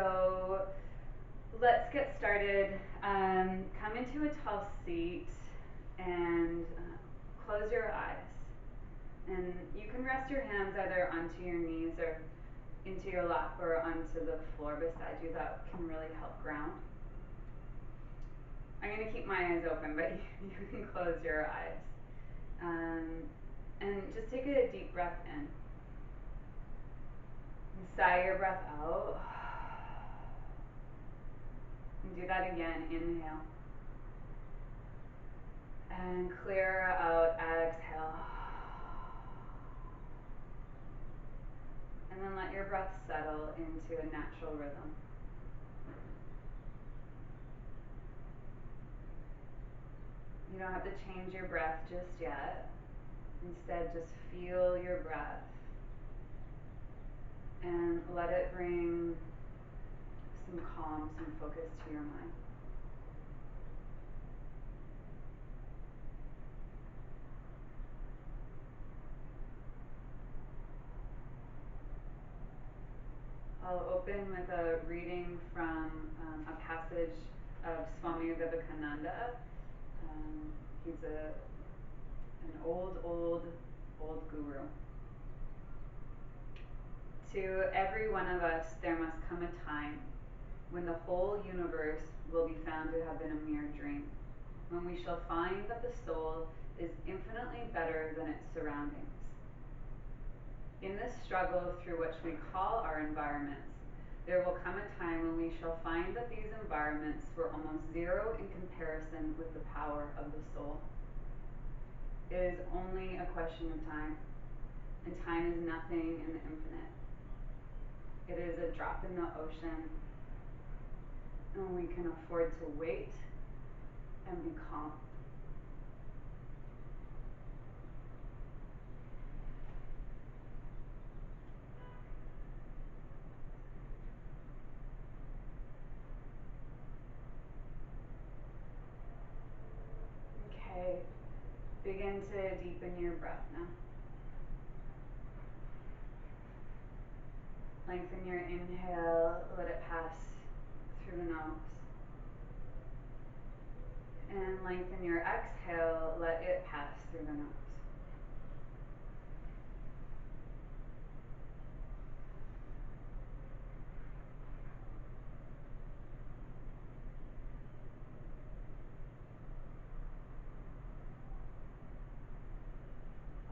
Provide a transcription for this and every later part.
So let's get started. Come into a tall seat and close your eyes. And you can rest your hands either onto your knees or into your lap or onto the floor beside you. That can really help ground. I'm going to keep my eyes open, but you can close your eyes. And just take a deep breath in. And sigh your breath out. And do that again. Inhale. And clear out, exhale. And then let your breath settle into a natural rhythm. You don't have to change your breath just yet. Instead, just feel your breath and let it bring some calm, some focus to your mind. I'll open with a reading from a passage of Swami Vivekananda. He's an old guru. To every one of us, there must come a time when the whole universe will be found to have been a mere dream, when we shall find that the soul is infinitely better than its surroundings. In this struggle through which we call our environments, there will come a time when we shall find that these environments were almost zero in comparison with the power of the soul. It is only a question of time, and time is nothing in the infinite. It is a drop in the ocean, and we can afford to wait and be calm. Okay, begin to deepen your breath now. Lengthen your inhale, let it pass through the nose. And lengthen your exhale, let it pass through the nose.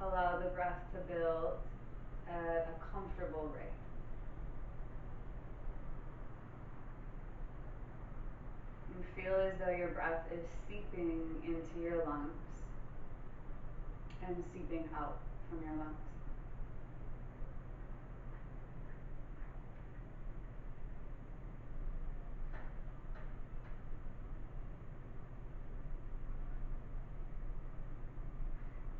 Allow the breath to build at a comfortable rate. You feel as though your breath is seeping into your lungs and seeping out from your lungs.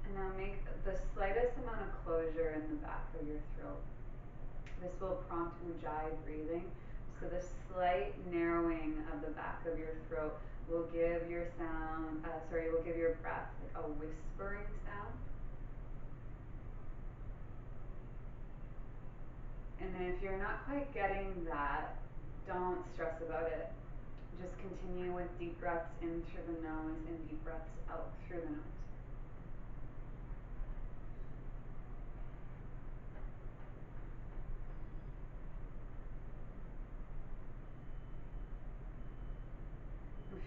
And now make the slightest amount of closure in the back of your throat. This will prompt ujjayi breathing. So the slight narrowing of the back of your throat will give your will give your breath like a whispering sound. And then if you're not quite getting that, don't stress about it. Just continue with deep breaths in through the nose and deep breaths out through the nose.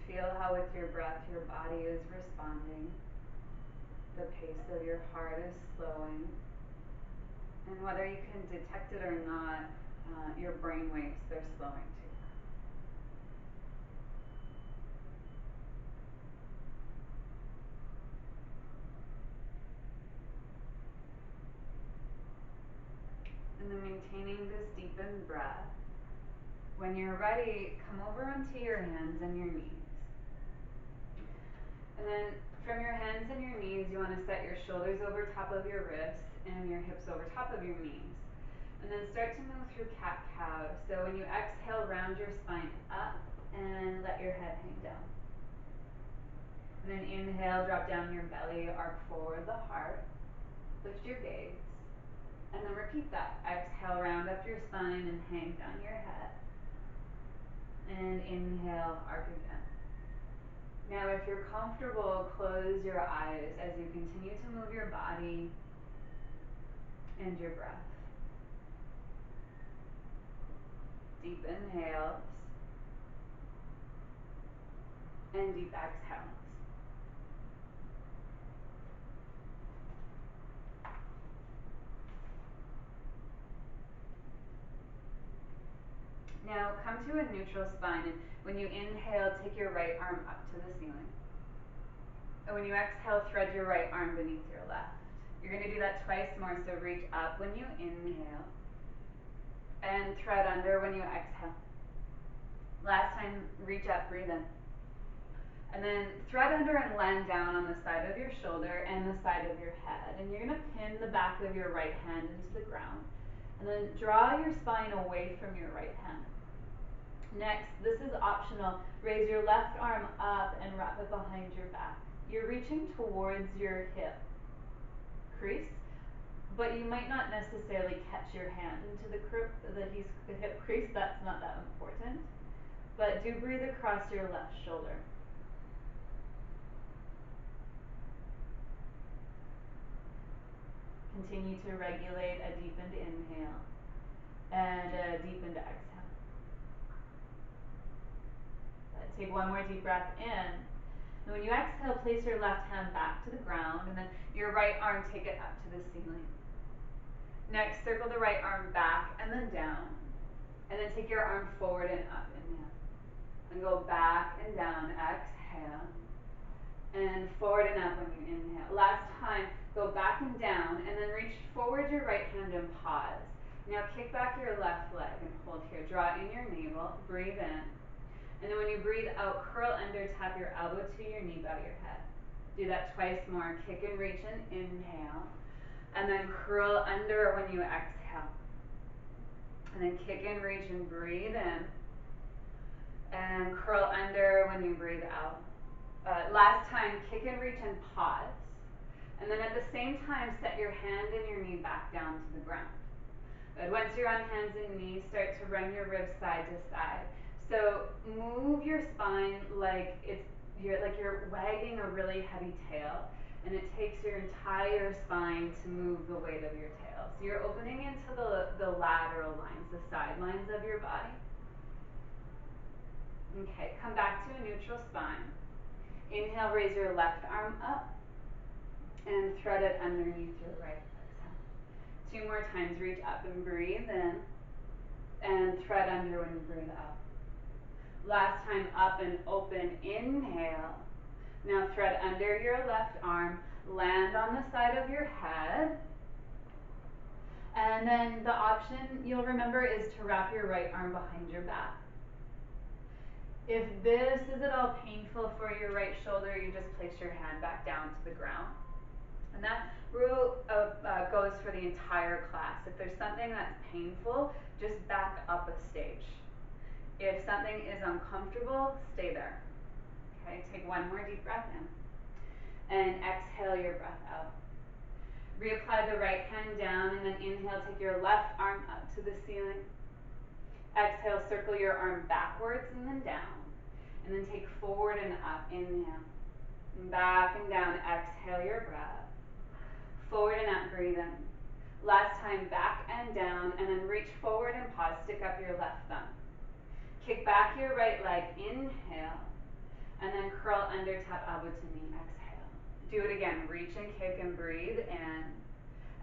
Feel how with your breath your body is responding. The pace of your heart is slowing. And whether you can detect it or not, your brain waves, they're slowing too. And then maintaining this deepened breath. When you're ready, come over onto your hands and your knees. And then from your hands and your knees, you want to set your shoulders over top of your wrists and your hips over top of your knees. And then start to move through cat-cow. So when you exhale, round your spine up and let your head hang down. And then inhale, drop down your belly, arc forward the heart, lift your gaze. And then repeat that. Exhale, round up your spine and hang down your head. inhale, arc again. Now if you're comfortable, close your eyes as you continue to move your body and your breath. Deep inhales and deep exhales. Now come to a neutral spine, and when you inhale, take your right arm up to the ceiling. And when you exhale, thread your right arm beneath your left. You're going to do that twice more, so reach up when you inhale and thread under when you exhale. Last time, reach up, breathe in. And then thread under and land down on the side of your shoulder and the side of your head. And you're going to pin the back of your right hand into the ground. And then draw your spine away from your right hand. Next, this is optional. Raise your left arm up and wrap it behind your back. You're reaching towards your hip crease, but you might not necessarily catch your hand into the hip crease. That's not that important. But do breathe across your left shoulder. Continue to regulate a deepened inhale and a deepened exhale. Take one more deep breath in. And when you exhale, place your left hand back to the ground, and then your right arm, take it up to the ceiling. Next, circle the right arm back and then down. And then take your arm forward and up, inhale. And go back and down, exhale. And forward and up when you inhale. Last time, go back and down, and then reach forward your right hand and pause. Now kick back your left leg and hold here. Draw in your navel, breathe in. And then when you breathe out, curl under, tap your elbow to your knee, bow your head. Do that twice more. Kick and reach and inhale. And then curl under when you exhale. And then kick and reach and breathe in. And curl under when you breathe out. Last time, kick and reach and pause. And then at the same time, set your hand and your knee back down to the ground. Good. Once you're on hands and knees, start to run your ribs side to side. So move your spine like you're wagging a really heavy tail, and it takes your entire spine to move the weight of your tail. So you're opening into the lateral lines, the side lines of your body. Okay, come back to a neutral spine. Inhale, raise your left arm up and thread it underneath your right. Exhale. 2 more times, reach up and breathe in and thread under when you breathe out. Last time, up and open, inhale. Now thread under your left arm, land on the side of your head. And then the option you'll remember is to wrap your right arm behind your back. If this is at all painful for your right shoulder, you just place your hand back down to the ground. And that rule goes for the entire class. If there's something that's painful, just back up a stage. If something is uncomfortable, stay there. Okay, take 1 more deep breath in. And exhale your breath out. Reapply the right hand down, and then inhale, take your left arm up to the ceiling. Exhale, circle your arm backwards and then down. And then take forward and up, inhale. And back and down, exhale your breath. Forward and up, breathe in. Last time, back and down, and then reach forward and pause, stick up your left thumb. Kick back your right leg, inhale, and then curl under, tap elbow to knee, exhale. Do it again, reach and kick and breathe in,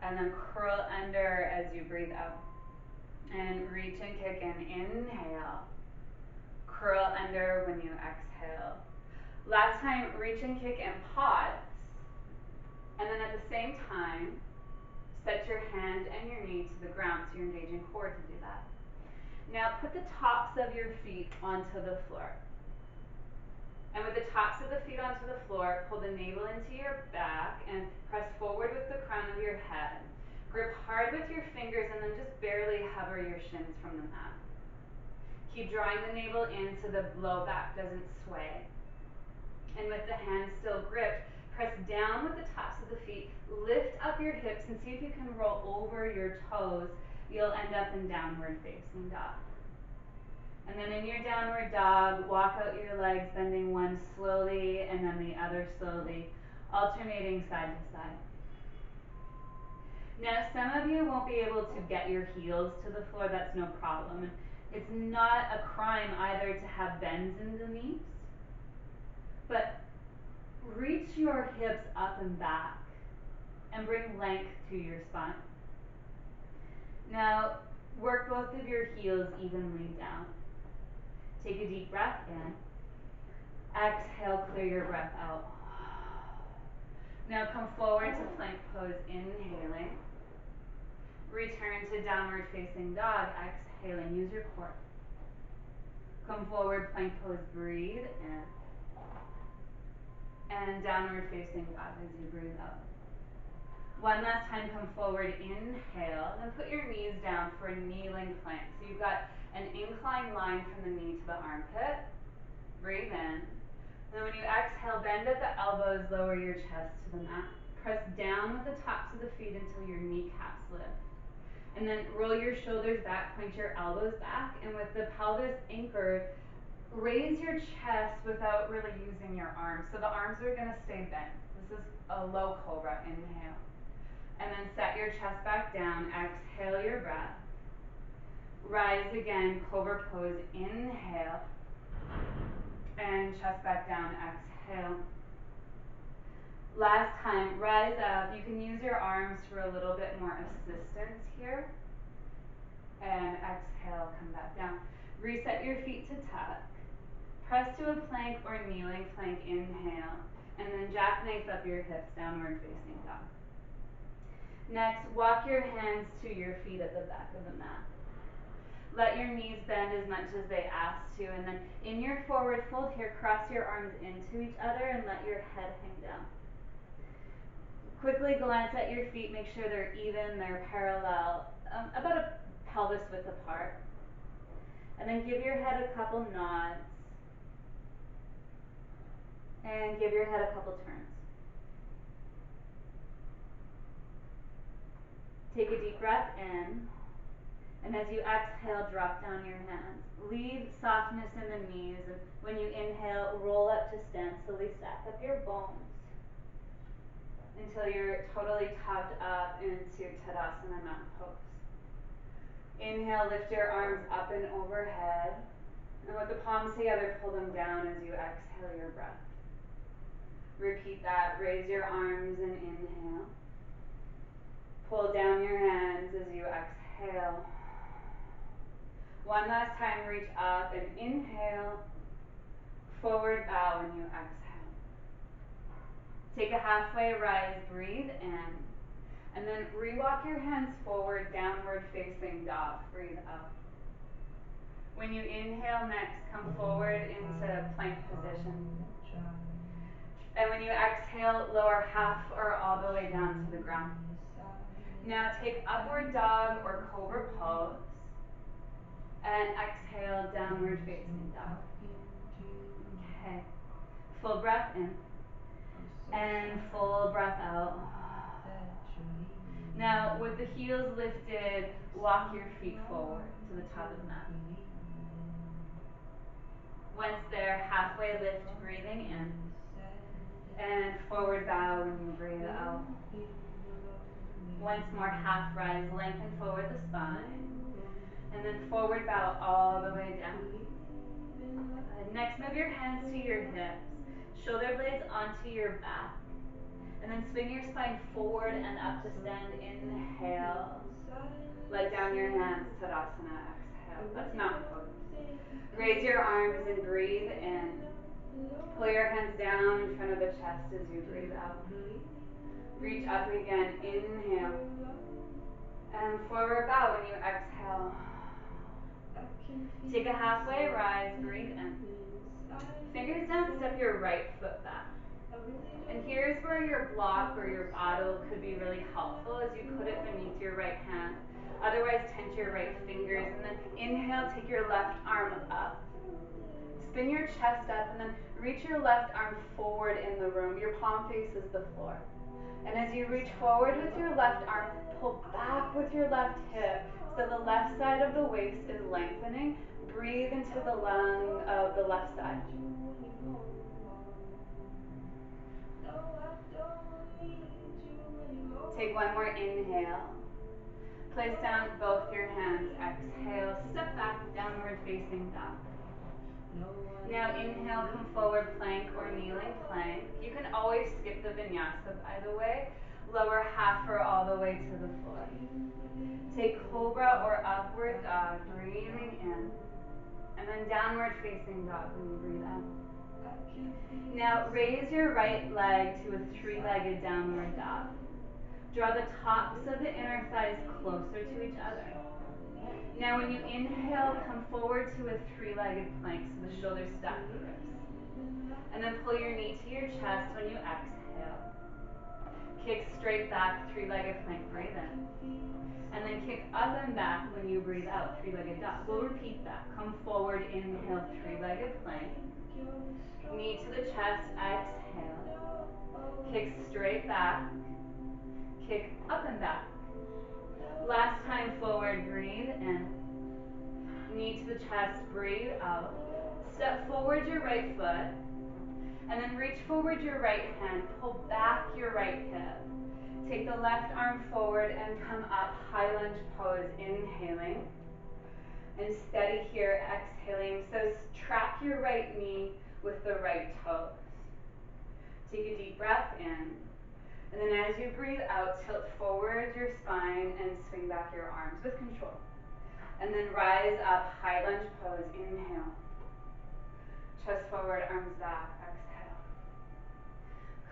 and then curl under as you breathe out. And reach and kick and inhale, curl under when you exhale. Last time, reach and kick and pause, and then at the same time, set your hand and your knee to the ground so you're engaging core to do that. Now put the tops of your feet onto the floor. And with the tops of the feet onto the floor, pull the navel into your back and press forward with the crown of your head. Grip hard with your fingers and then just barely hover your shins from the mat. Keep drawing the navel in so the low back doesn't sway. And with the hands still gripped, press down with the tops of the feet, lift up your hips and see if you can roll over your toes. You'll end up in downward facing dog. And then in your downward dog, walk out your legs, bending one slowly and then the other slowly, alternating side to side. Now, some of you won't be able to get your heels to the floor, that's no problem. It's not a crime either to have bends in the knees, but reach your hips up and back and bring length to your spine. Now, work both of your heels evenly down. Take a deep breath in. Exhale, clear your breath out. Now come forward to plank pose, inhaling. Return to downward facing dog, exhaling, use your core. Come forward, plank pose, breathe in. And downward facing dog as you breathe out. One last time, come forward, inhale, then put your knees down for a kneeling plank. So you've got an inclined line from the knee to the armpit. Breathe in. And then when you exhale, bend at the elbows, lower your chest to the mat. Press down with the tops of the feet until your kneecaps lift. And then roll your shoulders back, point your elbows back, and with the pelvis anchored, raise your chest without really using your arms. So the arms are gonna stay bent. This is a low cobra, inhale. And then set your chest back down, exhale your breath. Rise again, cobra pose, inhale. And chest back down, exhale. Last time, rise up. You can use your arms for a little bit more assistance here. And exhale, come back down. Reset your feet to tuck. Press to a plank or kneeling plank, inhale. And then jackknife up your hips, downward facing dog. Next, walk your hands to your feet at the back of the mat. Let your knees bend as much as they ask to, and then in your forward fold here, cross your arms into each other and let your head hang down. Quickly glance at your feet, make sure they're even, they're parallel, about a pelvis width apart. And then give your head a couple nods. And give your head a couple turns. Take a deep breath in. And as you exhale, drop down your hands. Leave softness in the knees. And when you inhale, roll up to stand. Slowly stack up your bones until you're totally tucked up into Tadasana mountain pose. Inhale, lift your arms up and overhead. And with the palms together, pull them down as you exhale your breath. Repeat that. Raise your arms and inhale. Pull down your hands as you exhale. One last time, reach up and inhale. Forward bow when you exhale. Take a halfway rise, breathe in. And then re-walk your hands forward, downward facing dog, breathe out. When you inhale next, come forward into plank position. And when you exhale, lower half or all the way down to the ground. Now take upward dog or cobra pose. And exhale, downward facing dog. Okay. Full breath in. And full breath out. Now, with the heels lifted, walk your feet forward to the top of the mat. Once there, halfway lift, breathing in. And forward bow when you breathe out. Once more, half rise, lengthen forward the spine. And then forward bow all the way down. Next, move your hands to your hips. Shoulder blades onto your back. And then swing your spine forward and up to stand. Inhale. Let down your hands, Tadasana, exhale. That's mountain pose. Raise your arms and breathe in. Pull your hands down in front of the chest as you breathe out. Reach up again, inhale. And forward bow when you exhale. Take a halfway rise, breathe in. Fingers down, step your right foot back. And here's where your block or your bottle could be really helpful as you put it beneath your right hand. Otherwise, tense your right fingers. And then inhale, take your left arm up. Spin your chest up and then reach your left arm forward in the room. Your palm faces the floor. And as you reach forward with your left arm, pull back with your left hip so the left side of the waist is lengthening. Breathe into the lung of the left side. Take one more inhale. Place down both your hands. Exhale, step back, downward facing dog. Now inhale, come forward plank or kneeling plank. You can always skip the vinyasa, by the way. Lower half or all the way to the floor. Take cobra or upward dog, breathing in. And then downward facing dog when you breathe out. Now raise your right leg to a three-legged downward dog. Draw the tops of the inner thighs closer to each other. Now when you inhale, come forward to a three-legged plank so the shoulders stack the ribs. And then pull your knee to your chest when you exhale. Kick straight back, three-legged plank, breathe in. And then kick up and back when you breathe out, three-legged dog. We'll repeat that. Come forward, inhale, three-legged plank. Knee to the chest, exhale. Kick straight back. Kick up and back. Last time forward, breathe in. Knee to the chest, breathe out. Step forward your right foot. And then reach forward your right hand. Pull back your right hip. Take the left arm forward and come up, high lunge pose, inhaling. And steady here, exhaling. So track your right knee with the right toes. Take a deep breath in. And then as you breathe out, tilt forward your spine and swing back your arms with control. And then rise up, high lunge pose, inhale. Chest forward, arms back, exhale.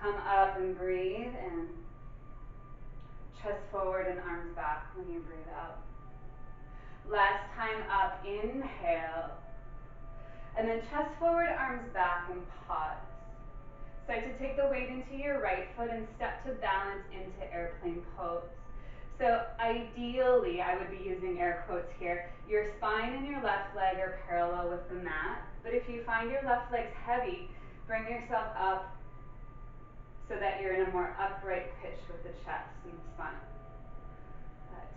Come up and breathe in. Chest forward and arms back when you breathe out. Last time up, inhale. And then chest forward, arms back, and pause. Start to take the weight into your right foot and step to balance into airplane pose. So ideally, I would be using air quotes here, your spine and your left leg are parallel with the mat. But if you find your left leg's heavy, bring yourself up so that you're in a more upright pitch with the chest and the spine.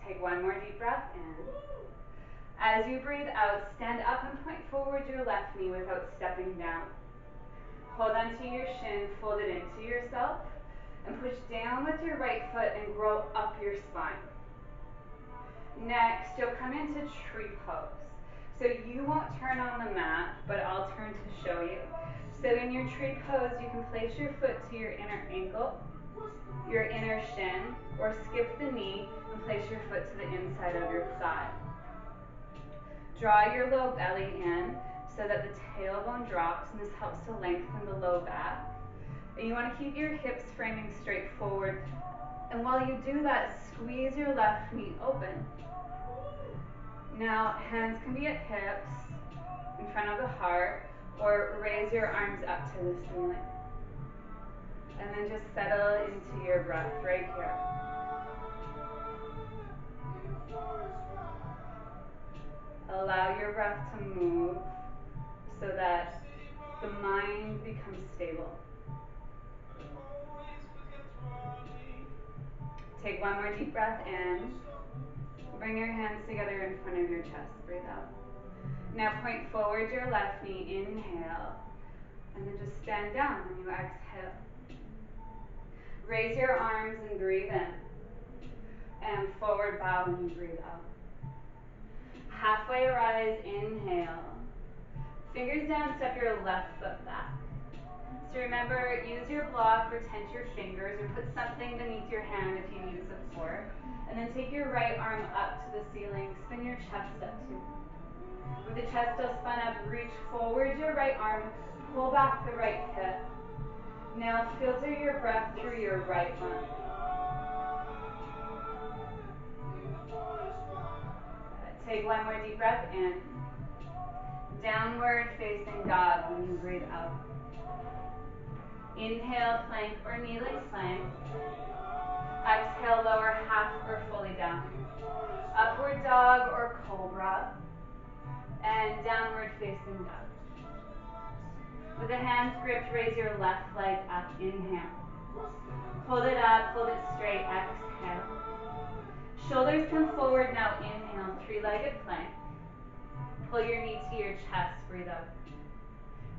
Take one more deep breath in. As you breathe out, stand up and point forward your left knee without stepping down. Hold onto your shin, fold it into yourself, and push down with your right foot and grow up your spine. Next, you'll come into tree pose. So you won't turn on the mat, but I'll turn to show you. So in your tree pose, you can place your foot to your inner ankle, your inner shin, or skip the knee and place your foot to the inside of your thigh. Draw your low belly in so that the tailbone drops, and this helps to lengthen the low back. And you want to keep your hips framing straight forward. And while you do that, squeeze your left knee open. Now, hands can be at hips, in front of the heart, or raise your arms up to the ceiling. And then just settle into your breath right here. Allow your breath to move so that the mind becomes stable. Take one more deep breath in. Bring your hands together in front of your chest. Breathe out. Now point forward your left knee. Inhale. And then just stand down when you exhale. Raise your arms and breathe in. And forward bow when you breathe out. Halfway rise, inhale. Fingers down, step your left foot back. So remember, use your block or tense your fingers or put something beneath your hand if you need support. And then take your right arm up to the ceiling, spin your chest up too. With the chest still spun up, reach forward your right arm, pull back the right hip. Now filter your breath through your right lung. Take one more deep breath in. Downward facing dog when you breathe out. Inhale, plank or kneeling plank. Exhale, lower half or fully down. Upward dog or cobra. And downward facing dog. With the hands gripped, raise your left leg up. Inhale. Hold it up, hold it straight. Exhale. Shoulders come forward now. Inhale, three-legged plank. Pull your knee to your chest, breathe out.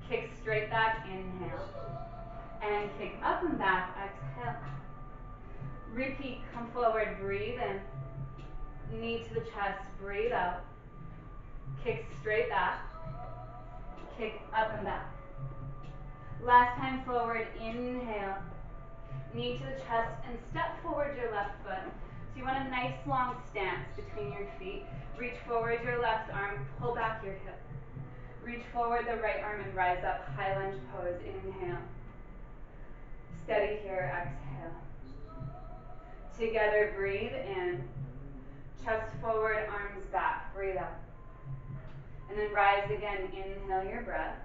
Kick straight back, inhale. And kick up and back, exhale. Repeat, come forward, breathe in. Knee to the chest, breathe out. Kick straight back. Kick up and back. Last time forward, inhale. Knee to the chest and step forward your left foot. So you want a nice long stance between your feet. Reach forward your left arm, pull back your hip. Reach forward the right arm and rise up, high lunge pose, inhale. Steady here, exhale. Together, breathe in. Chest forward, arms back, breathe out. And then rise again, inhale your breath.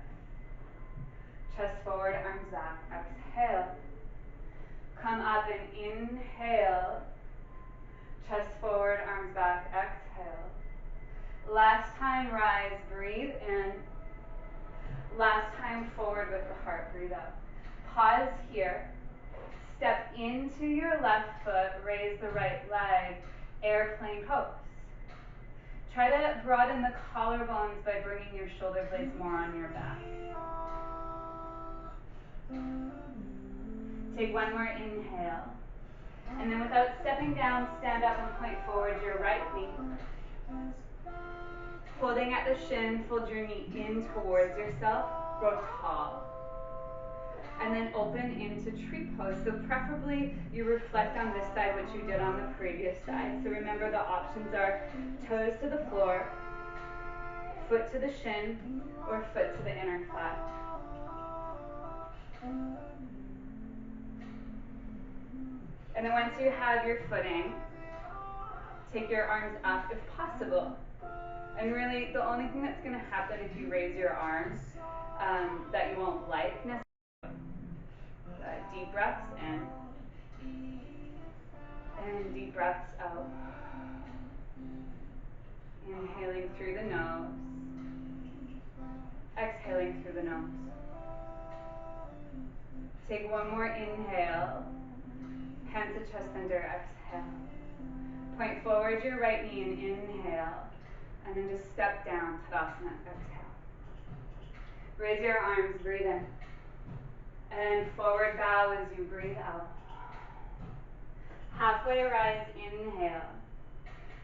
Chest forward, arms back, exhale. Come up and inhale. Chest forward, arms back, exhale. Last time, rise, breathe in. Last time, forward with the heart, breathe out. Pause here. Step into your left foot, raise the right leg, airplane pose. Try to broaden the collarbones by bringing your shoulder blades more on your back. Take one more inhale. And then without stepping down, stand up and point forward your right knee. Holding at the shin, fold your knee in towards yourself, grow tall. And then open into tree pose. So preferably you reflect on this side what you did on the previous side. So remember the options are toes to the floor, foot to the shin, or foot to the inner thigh. And then once you have your footing, take your arms up if possible. And really the only thing that's going to happen if you raise your arms that you won't like necessarily. Deep breaths in. And deep breaths out. Inhaling through the nose. Exhaling through the nose. Take one more inhale. Hands to chest center, exhale. Point forward your right knee and inhale. And then just step down, Savasana, exhale. Raise your arms, breathe in. And forward bow as you breathe out. Halfway rise, inhale.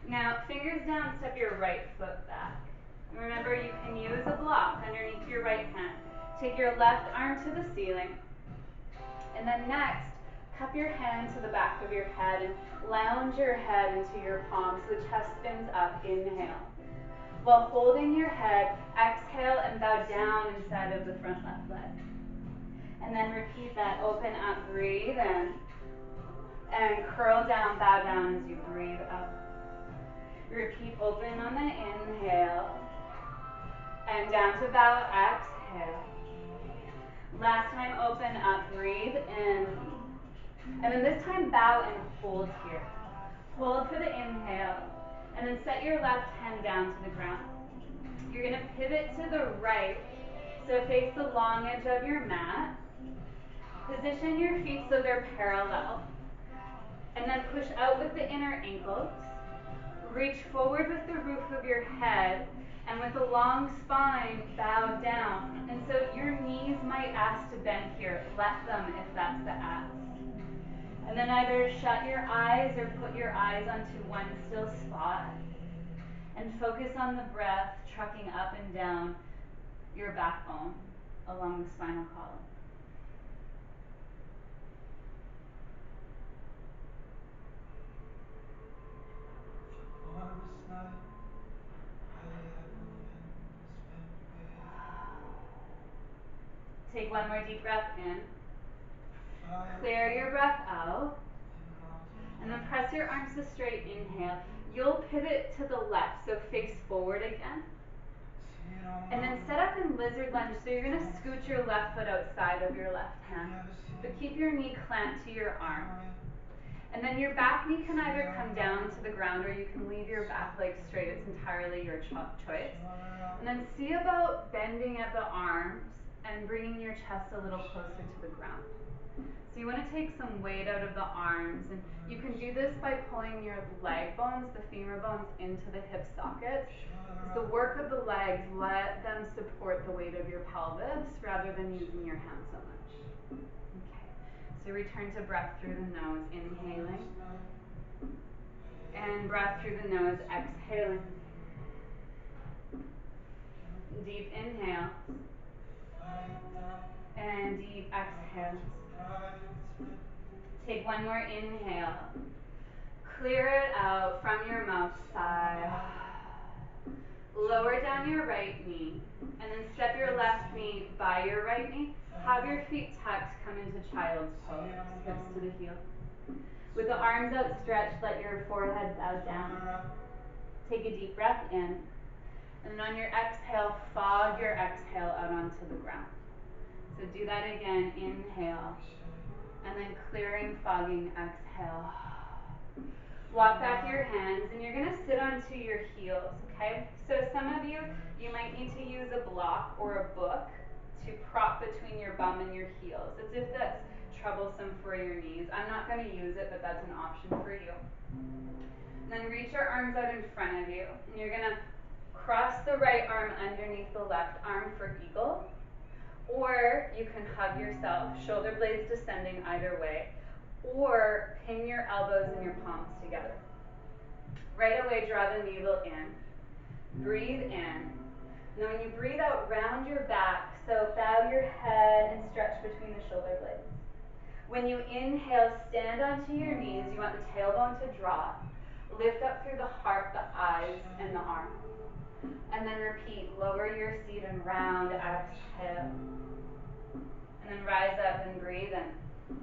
Now, fingers down, step your right foot back. And remember, you can use a block underneath your right hand. Take your left arm to the ceiling. And then next, cup your hand to the back of your head and lounge your head into your palms so the chest spins up, inhale. While holding your head, exhale and bow down inside of the front left leg. And then repeat that, open up, breathe in. And curl down, bow down as you breathe out. Repeat, open on the inhale. And down to bow, exhale. Last time, open up, breathe in. And then this time, bow and hold here. Hold for the inhale. And then set your left hand down to the ground. You're going to pivot to the right. So face the long edge of your mat. Position your feet so they're parallel. And then push out with the inner ankles. Reach forward with the roof of your head. And with a long spine, bow down. And so your knees might ask to bend here. Let them if that's the ask. And then either shut your eyes or put your eyes onto one still spot. And focus on the breath, trucking up and down your backbone along the spinal column. Take one more deep breath in. Clear your breath out. And then press your arms to straight, inhale. You'll pivot to the left, so face forward again. And then set up in lizard lunge, so you're going to scoot your left foot outside of your left hand. But keep your knee clamped to your arm. And then your back knee can either come down to the ground or you can leave your back leg straight. It's entirely your choice. And then see about bending at the arms and bringing your chest a little closer to the ground. So you want to take some weight out of the arms, and you can do this by pulling your leg bones, the femur bones, into the hip sockets. As the work of the legs, let them support the weight of your pelvis rather than using your hands so much. Okay, so return to breath through the nose, inhaling, and breath through the nose, exhaling. Deep inhale, and deep exhale. Take one more inhale. Clear it out from your mouth, sigh. Lower down your right knee, and then step your left knee by your right knee. Have your feet tucked, come into child's pose, hips to the heel. With the arms outstretched, let your forehead bow down. Take a deep breath in, and then on your exhale, fog your exhale out onto the ground. So do that again, inhale, and then clearing, fogging, exhale. Walk back your hands, and you're going to sit onto your heels, okay? So some of you might need to use a block or a book to prop between your bum and your heels. It's if that's troublesome for your knees. I'm not going to use it, but that's an option for you. And then reach your arms out in front of you, and you're going to cross the right arm underneath the left arm for eagle, or you can hug yourself, shoulder blades descending either way, or pin your elbows and your palms together. Right away, draw the navel in. Breathe in. And then when you breathe out, round your back. So bow your head and stretch between the shoulder blades. When you inhale, stand onto your knees. You want the tailbone to drop. Lift up through the heart, the eyes, and the arm. And then repeat. Lower your seat and round. Exhale. And then rise up and breathe in.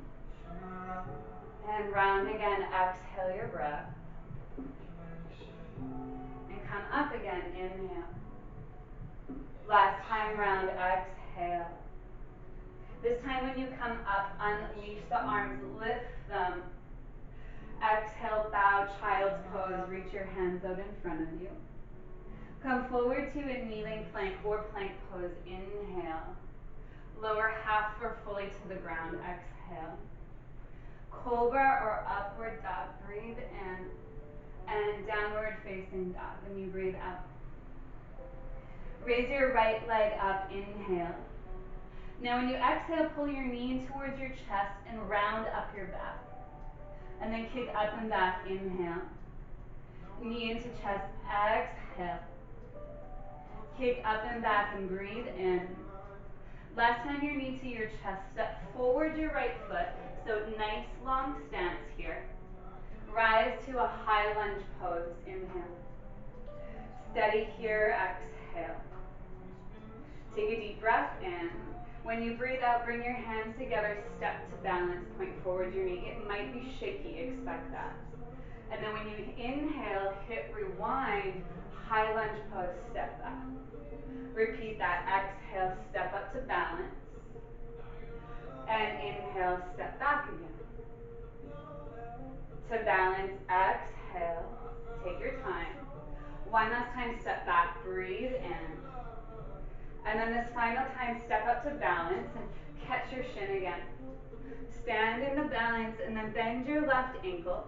And round again, exhale your breath. And come up again, inhale. Last time round, exhale. This time when you come up, unleash the arms, lift them. Exhale, bow, child's pose, reach your hands out in front of you. Come forward to a kneeling plank or plank pose, inhale. Lower half or fully to the ground, exhale. Cobra or upward dog, breathe in, and downward facing dog when you breathe out. Raise your right leg up, inhale. Now when you exhale, pull your knee towards your chest and round up your back. And then kick up and back, inhale. Knee into chest, exhale. Kick up and back and breathe in. Last time your knee to your chest, step forward your right foot. So nice long stance here. Rise to a high lunge pose, inhale. Steady here, exhale. Take a deep breath in. When you breathe out, bring your hands together, step to balance, point forward your knee. It might be shaky, expect that. And then when you inhale, hit rewind, high lunge pose, step back. Repeat that, exhale, step up to balance. And inhale, step back again. To balance, exhale, take your time. One last time, step back, breathe in. And then this final time, step up to balance and catch your shin again. Stand in the balance and then bend your left ankle.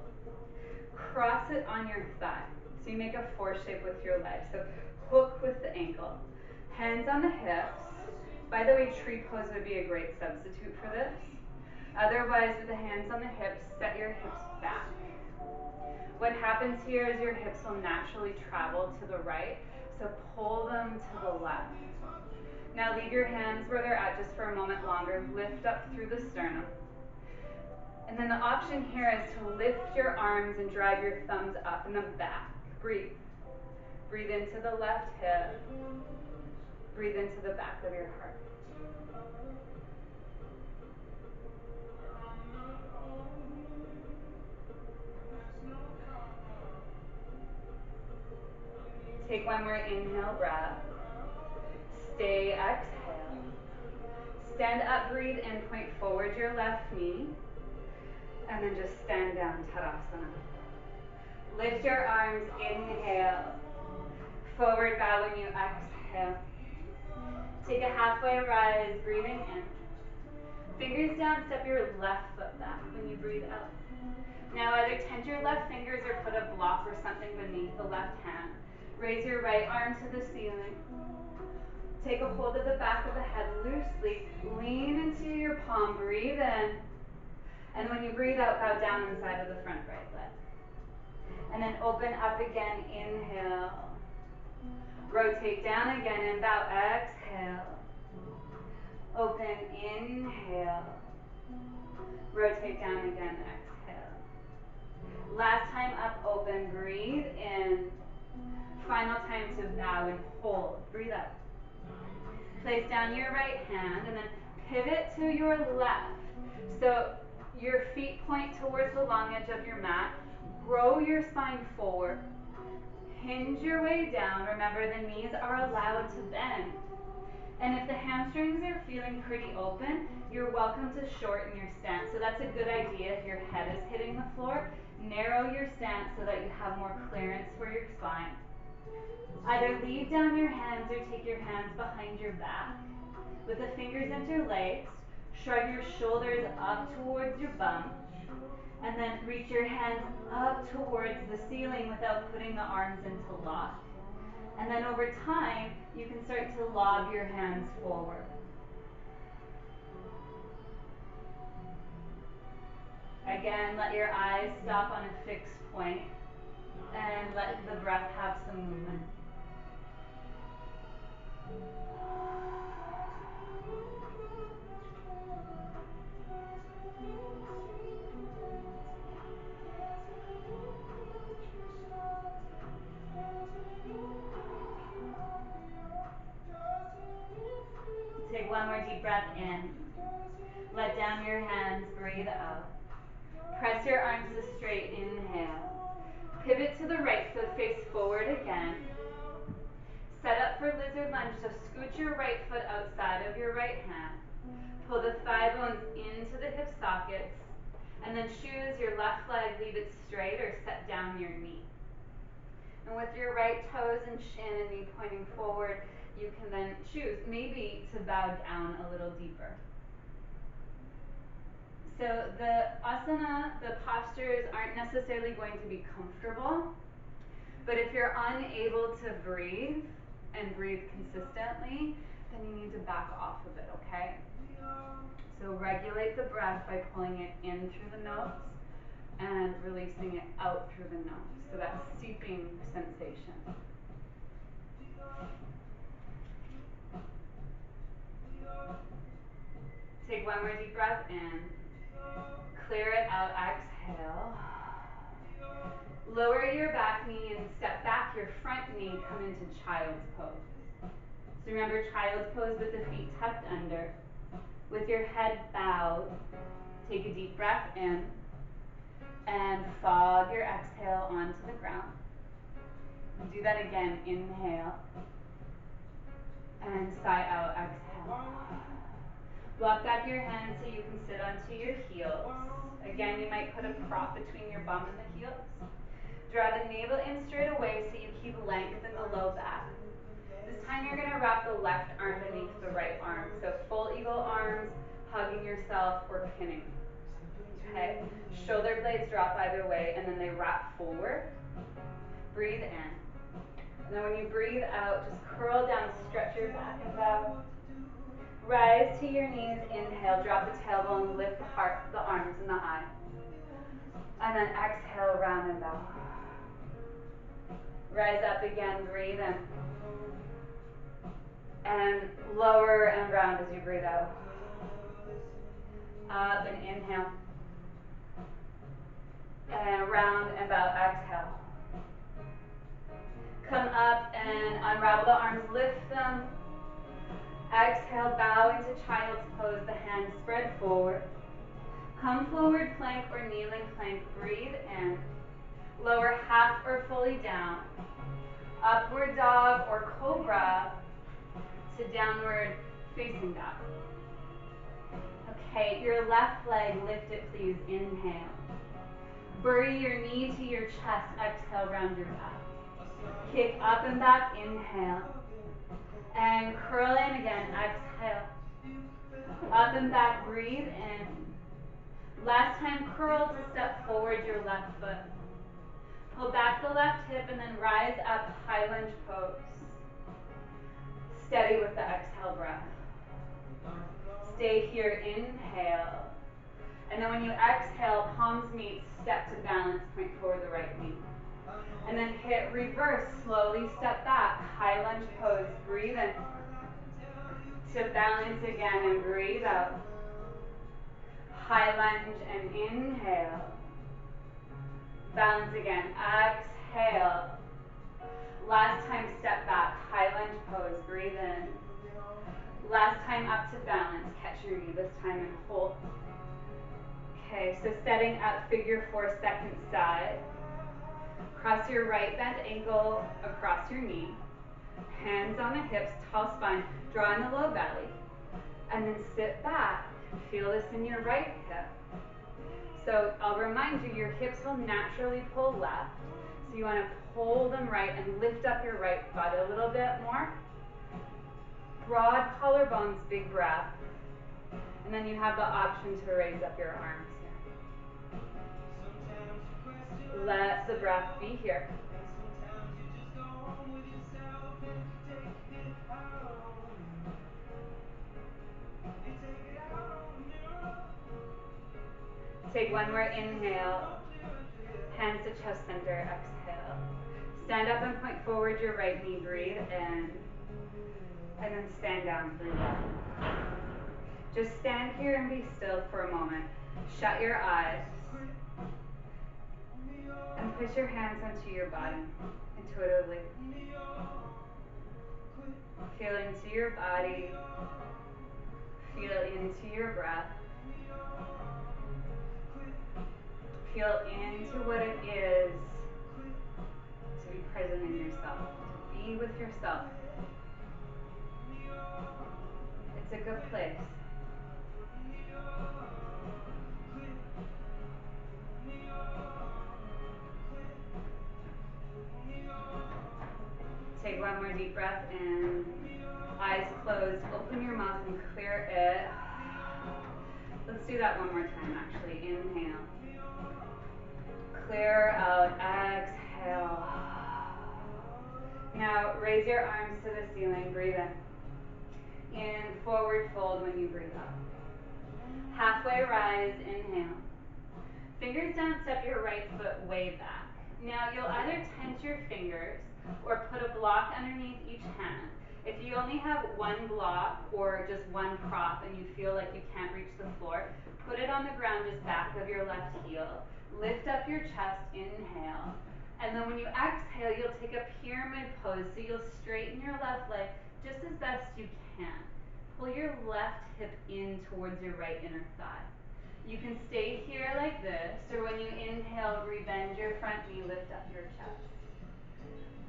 Cross it on your thigh. So you make a 4 shape with your leg. So hook with the ankle. Hands on the hips. By the way, tree pose would be a great substitute for this. Otherwise, with the hands on the hips, set your hips back. What happens here is your hips will naturally travel to the right, so pull them to the left. Now leave your hands where they're at just for a moment longer. Lift up through the sternum. And then the option here is to lift your arms and drive your thumbs up and then back. Breathe. Breathe into the left hip. Breathe into the back of your heart. Take one more inhale breath. Stay, exhale. Stand up, breathe in, point forward your left knee. And then just stand down, Tadasana. Lift your arms, inhale. Forward bow when you exhale. Take a halfway rise, breathing in. Fingers down, step your left foot back when you breathe out. Now either tense your left fingers or put a block or something beneath the left hand. Raise your right arm to the ceiling. Take a hold of the back of the head loosely. Lean into your palm, breathe in. And when you breathe out, bow down inside of the front right leg. And then open up again, inhale. Rotate down again and bow, exhale. Open, inhale. Rotate down again, exhale. Last time up, open, breathe in. Final time to bow and hold, breathe out. Place down your right hand and then pivot to your left. So your feet point towards the long edge of your mat. Grow your spine forward. Hinge your way down. Remember, the knees are allowed to bend. And if the hamstrings are feeling pretty open, you're welcome to shorten your stance. So that's a good idea if your head is hitting the floor. Narrow your stance so that you have more clearance for your spine. Either leave down your hands or take your hands behind your back. With the fingers interlaced, shrug your shoulders up towards your bum. And then reach your hands up towards the ceiling without putting the arms into lock. And then over time, you can start to lob your hands forward. Again, let your eyes stop on a fixed point and let the breath have some movement. Take one more deep breath in. Let down your hands, breathe out. Press your arms to straight, inhale. Pivot to the right foot, face forward again. Set up for lizard lunge, so scoot your right foot outside of your right hand. Pull the thigh bones into the hip sockets. And then choose your left leg, leave it straight or set down your knee. And with your right toes and shin and knee pointing forward, you can then choose maybe to bow down a little deeper. So the asana, the postures aren't necessarily going to be comfortable, but if you're unable to breathe and breathe consistently, then you need to back off of it, okay? So regulate the breath by pulling it in through the nose and releasing it out through the nose. So that seeping sensation. Take one more deep breath in. Clear it out, exhale. Lower your back knee and step back your front knee, come into child's pose. So remember, child's pose with the feet tucked under. With your head bowed, take a deep breath in and fog your exhale onto the ground. Do that again, inhale. And sigh out, exhale. Walk back your hands so you can sit onto your heels. Again, you might put a prop between your bum and the heels. Draw the navel in straight away so you keep length in the low back. This time you're going to wrap the left arm beneath the right arm. So full eagle arms, hugging yourself or pinning. Okay? Shoulder blades drop either way and then they wrap forward. Breathe in. And then when you breathe out, just curl down, stretch your back and bow. Rise to your knees, inhale, drop the tailbone, lift the heart, the arms, and the eye. And then exhale, round and bow. Rise up again, breathe in. And lower and round as you breathe out. Up and inhale. And round and bow, exhale. Come up and unravel the arms, lift them. Exhale, bow into child's pose, the hands spread forward. Come forward plank or kneeling plank, breathe in. Lower half or fully down. Upward dog or cobra to downward facing dog. Okay, your left leg, lift it please, inhale. Bury your knee to your chest, exhale, round your back. Kick up and back, inhale. And curl in again, exhale. Up and back, breathe in. Last time, curl to step forward your left foot. Pull back the left hip and then rise up, high lunge pose. Steady with the exhale breath. Stay here, inhale. And then when you exhale, palms meet, step to balance, point forward the right knee. And then hit reverse, slowly step back, high lunge pose, breathe in. To balance again and breathe out. High lunge and inhale. Balance again, exhale. Last time, step back, high lunge pose, breathe in. Last time up to balance, catch your knee, this time and hold. Okay, so setting up figure 4, second side. Cross your right bent ankle across your knee. Hands on the hips, tall spine, draw in the low belly. And then sit back. Feel this in your right hip. So I'll remind you, your hips will naturally pull left. So you want to pull them right and lift up your right butt a little bit more. Broad collarbones, big breath. And then you have the option to raise up your arms here. Let the breath be here. Take one more inhale. Hands to chest center, exhale. Stand up and point forward your right knee, breathe in. And then stand down, breathe out. Just stand here and be still for a moment. Shut your eyes. And push your hands onto your body, intuitively. Feel into your body. Feel into your breath. Feel into what it is to be present in yourself, to be with yourself. It's a good place. Take one more deep breath in. Eyes closed. Open your mouth and clear it. Let's do that one more time, actually. Inhale. Clear out. Exhale. Now raise your arms to the ceiling. Breathe in. In forward fold when you breathe out. Halfway rise. Inhale. Fingers down, step your right foot way back. Now you'll either tense your fingers or put a block underneath each hand. If you only have one block or just one prop and you feel like you can't reach the floor, put it on the ground just back of your left heel. Lift up your chest, inhale. And then when you exhale, you'll take a pyramid pose. So you'll straighten your left leg just as best you can. Pull your left hip in towards your right inner thigh. You can stay here like this, or when you inhale, rebend your front knee, lift up your chest.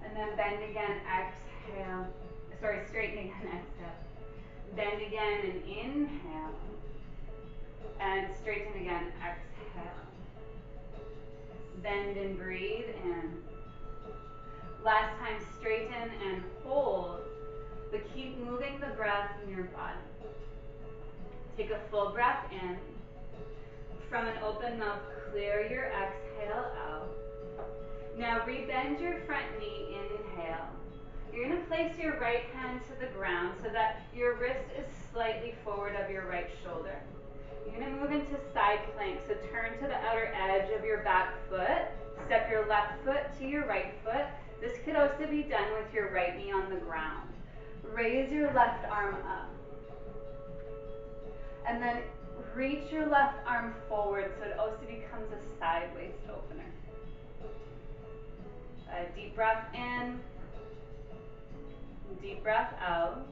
And then bend again, exhale. Sorry, straighten again, exhale. Bend again and inhale. And straighten again, exhale. Bend and breathe in. Last time, straighten and hold, but keep moving the breath in your body. Take a full breath in. From an open mouth, clear your exhale out. Now rebend your front knee, inhale. You're going to place your right hand to the ground so that your wrist is slightly forward of your right shoulder. You're going to move into side plank, so turn to the outer edge of your back foot. Step your left foot to your right foot. This could also be done with your right knee on the ground. Raise your left arm up. And then reach your left arm forward so it also becomes a side waist opener. A deep breath in, deep breath out.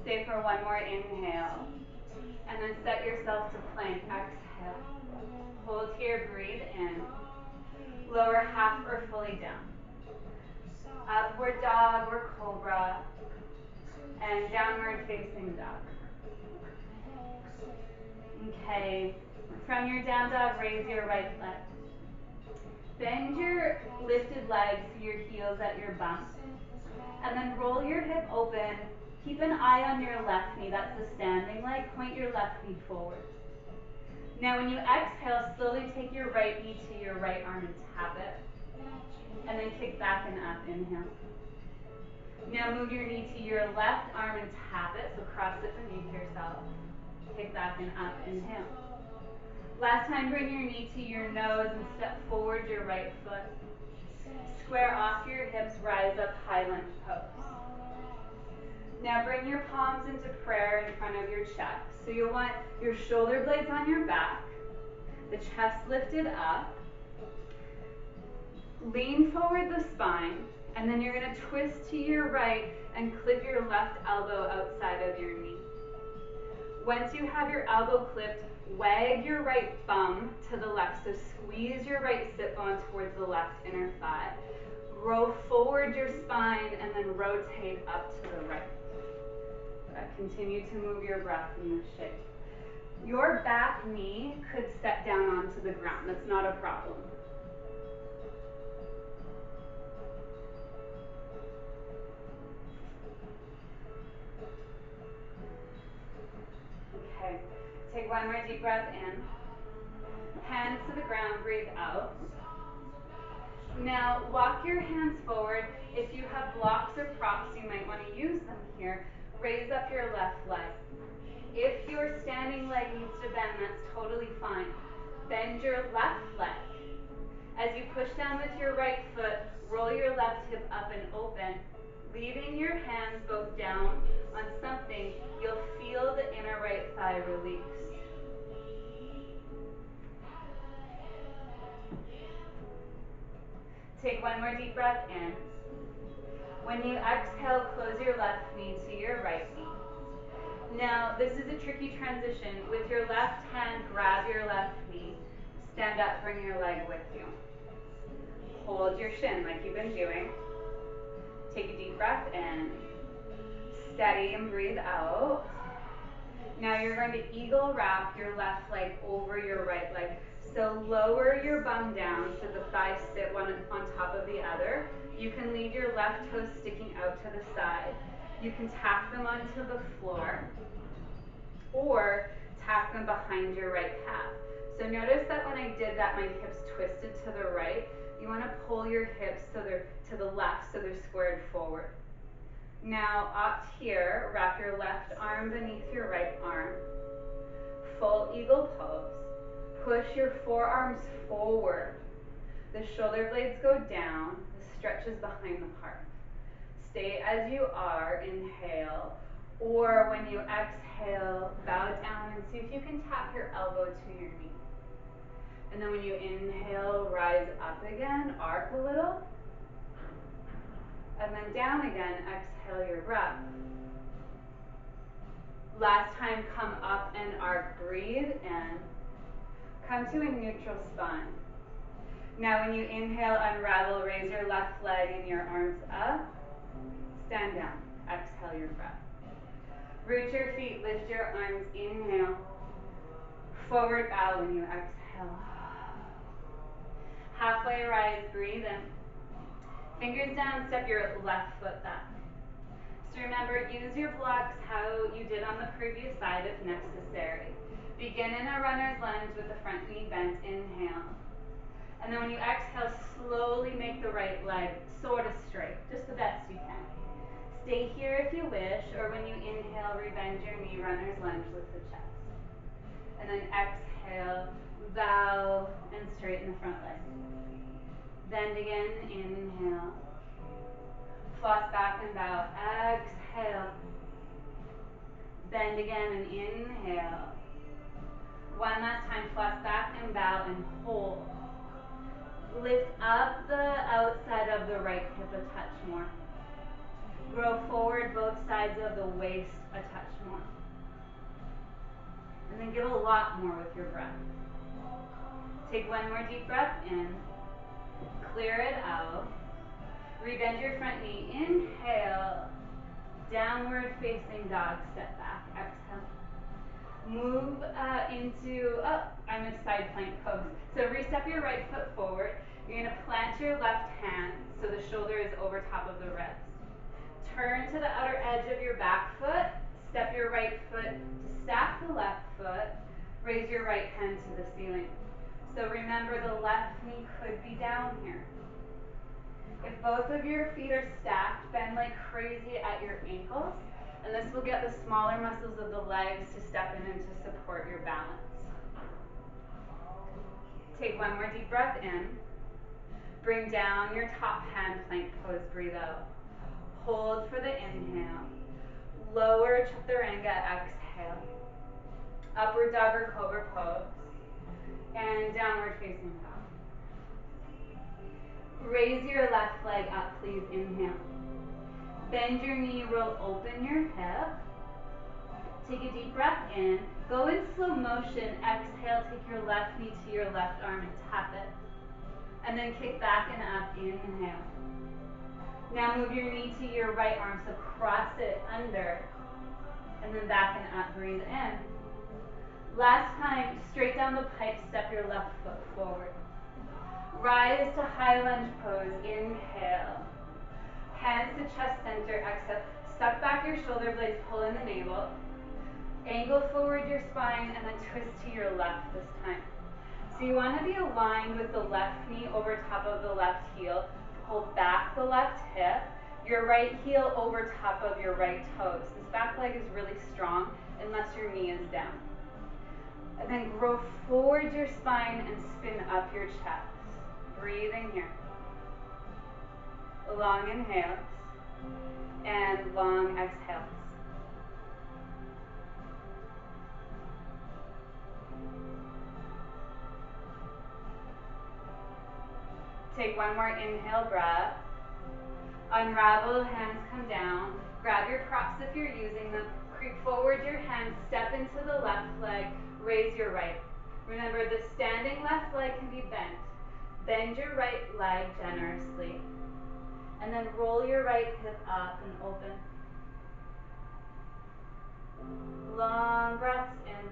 Stay for one more inhale. And then set yourself to plank, exhale. Hold here, breathe in. Lower half or fully down. Upward dog or cobra. And downward facing dog. Okay, from your down dog, raise your right leg. Bend your lifted legs to your heels at your bum. And then roll your hip open. Keep an eye on your left knee. That's the standing leg. Point your left knee forward. Now when you exhale, slowly take your right knee to your right arm and tap it. And then kick back and up. Inhale. Now move your knee to your left arm and tap it. So cross it beneath yourself. Kick back and up. Inhale. Last time, bring your knee to your nose and step forward your right foot. Square off your hips, rise up, high lunge pose. Now bring your palms into prayer in front of your chest. So you'll want your shoulder blades on your back, the chest lifted up. Lean forward the spine, and then you're going to twist to your right and clip your left elbow outside of your knee. Once you have your elbow clipped, wag your right thumb to the left. So squeeze your right sit bone towards the left inner thigh. Grow forward your spine and then rotate up to the right. Continue to move your breath in this shape. Your back knee could step down onto the ground. That's not a problem. Okay, take one more deep breath in. Hands to the ground, breathe out. Now walk your hands forward. If you have blocks or props, you might want to use them here. Raise up your left leg. If your standing leg needs to bend, that's totally fine. Bend your left leg. As you push down with your right foot, roll your left hip up and open. Leaving your hands both down on something, you'll feel the inner right thigh release. Take one more deep breath in. When you exhale, close your left knee to your right knee. Now, this is a tricky transition. With your left hand, grab your left knee. Stand up, bring your leg with you. Hold your shin like you've been doing. Take a deep breath in. Steady and breathe out. Now you're going to eagle wrap your left leg over your right leg. So lower your bum down so the thighs sit one on top of the other. You can leave your left toes sticking out to the side. You can tap them onto the floor or tap them behind your right calf. So notice that when I did that, my hips twisted to the right. You want to pull your hips so they're to the left so they're squared forward. Now up here, wrap your left arm beneath your right arm. Full eagle pose. Push your forearms forward. The shoulder blades go down. The stretch is behind the heart. Stay as you are. Inhale. Or when you exhale, bow down and see if you can tap your elbow to your knee. And then when you inhale, rise up again, arc a little. And then down again, exhale your breath. Last time, come up and arc, breathe in. Come to a neutral spine. Now when you inhale, unravel, raise your left leg and your arms up. Stand down, exhale your breath. Root your feet, lift your arms, inhale. Forward bow when you exhale. Halfway rise, breathe in. Fingers down, step your left foot back. So remember, use your blocks how you did on the previous side if necessary. Begin in a runner's lunge with the front knee bent, inhale. And then when you exhale, slowly make the right leg sort of straight, just the best you can. Stay here if you wish, or when you inhale, rebend your knee, runner's lunge with the chest. And then exhale, bow, and straighten the front leg. Bend again, inhale. Floss back and bow, exhale. Bend again and inhale. One last time, floss back and bow and hold. Lift up the outside of the right hip a touch more. Grow forward both sides of the waist a touch more. And then give a lot more with your breath. Take one more deep breath in. Clear it out. Rebend your front knee. Inhale. Downward facing dog. Step back. Exhale. Move into, I'm in side plank pose. So re-step your right foot forward. You're going to plant your left hand so the shoulder is over top of the ribs. Turn to the outer edge of your back foot. Step your right foot to stack the left foot. Raise your right hand to the ceiling. So remember, the left knee could be down here. If both of your feet are stacked, bend like crazy at your ankles, and this will get the smaller muscles of the legs to step in and to support your balance. Take one more deep breath in. Bring down your top hand plank pose, breathe out. Hold for the inhale. Lower chaturanga, exhale. Upward dog or cobra pose. And downward facing dog. Raise your left leg up, please, inhale. Bend your knee, roll open your hip. Take a deep breath in. Go in slow motion, exhale, take your left knee to your left arm and tap it. And then kick back and up, inhale. Now move your knee to your right arm, so cross it under. And then back and up, breathe in. Last time, straight down the pipe, step your left foot forward. Rise to high lunge pose, inhale. Hands to chest center, exhale. Suck back your shoulder blades, pull in the navel. Angle forward your spine and then twist to your left this time. So you want to be aligned with the left knee over top of the left heel. Pull back the left hip. Your right heel over top of your right toes. This back leg is really strong unless your knee is down. And then grow forward your spine and spin up your chest. Breathing here. Long inhales and long exhales. Take one more inhale breath. Unravel, hands come down. Grab your props if you're using them. Creep forward your hands, step into the left leg, raise your right. Remember, the standing left leg can be bent. Bend your right leg generously. And then roll your right hip up and open. Long breaths in.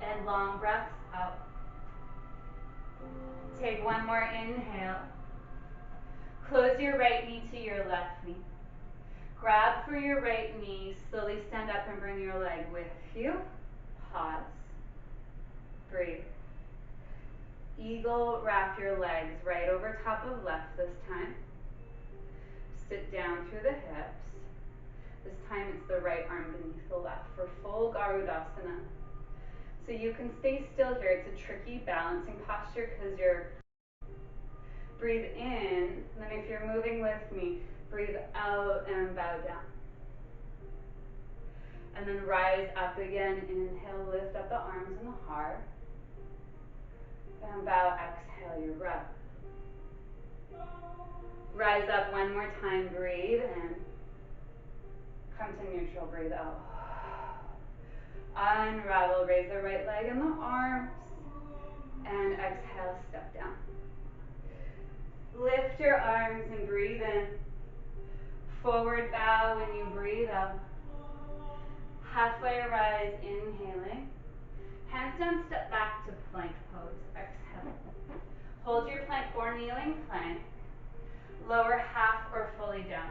And long breaths out. Take one more inhale. Close your right knee to your left knee. Grab for your right knee, slowly stand up and bring your leg with you. Pause. Breathe. Eagle, wrap your legs right over top of left this time. Sit down through the hips. This time it's the right arm beneath the left for full Garudasana. So you can stay still here. It's a tricky balancing posture because you're breathe in, and then if you're moving with me, breathe out and bow down. And then rise up again, inhale, lift up the arms and the heart. And bow, exhale your breath. Rise up one more time, breathe in. Come to neutral, breathe out. Unravel, raise the right leg and the arms. And exhale, step down. Lift your arms and breathe in. Forward bow when you breathe out. Halfway rise, inhaling. Hands down, step back to plank pose. Exhale. Hold your plank or kneeling plank. Lower half or fully down.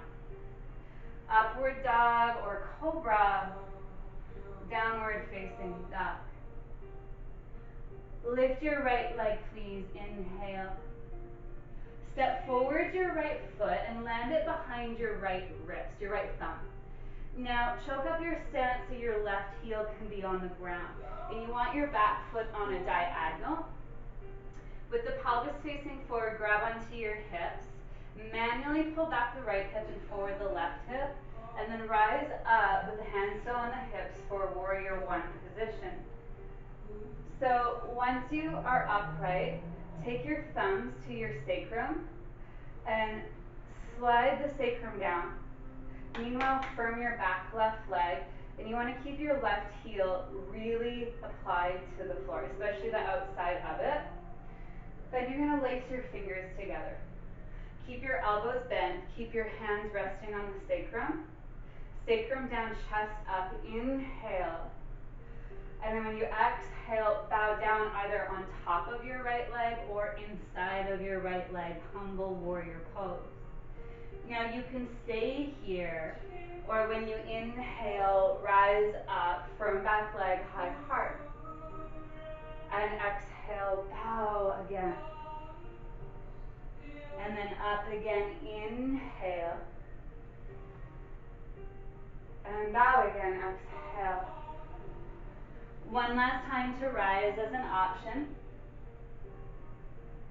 Upward dog or cobra. Downward facing dog. Lift your right leg, please. Inhale. Step forward your right foot and land it behind your right wrist, your right thumb. Now, choke up your stance so your left heel can be on the ground. And you want your back foot on a diagonal. With the pelvis facing forward, grab onto your hips. Manually pull back the right hip and forward the left hip. And then rise up with the hands still on the hips for warrior one position. So once you are upright, take your thumbs to your sacrum and slide the sacrum down. Meanwhile, firm your back left leg, and you want to keep your left heel really applied to the floor, especially the outside of it. Then you're going to lace your fingers together. Keep your elbows bent, keep your hands resting on the sacrum. Sacrum down, chest up, inhale. And then when you exhale, bow down either on top of your right leg or inside of your right leg, humble warrior pose. Now you can stay here, or when you inhale, rise up, firm back leg, high heart. And exhale, bow again. And then up again, inhale. And bow again, exhale. One last time to rise as an option.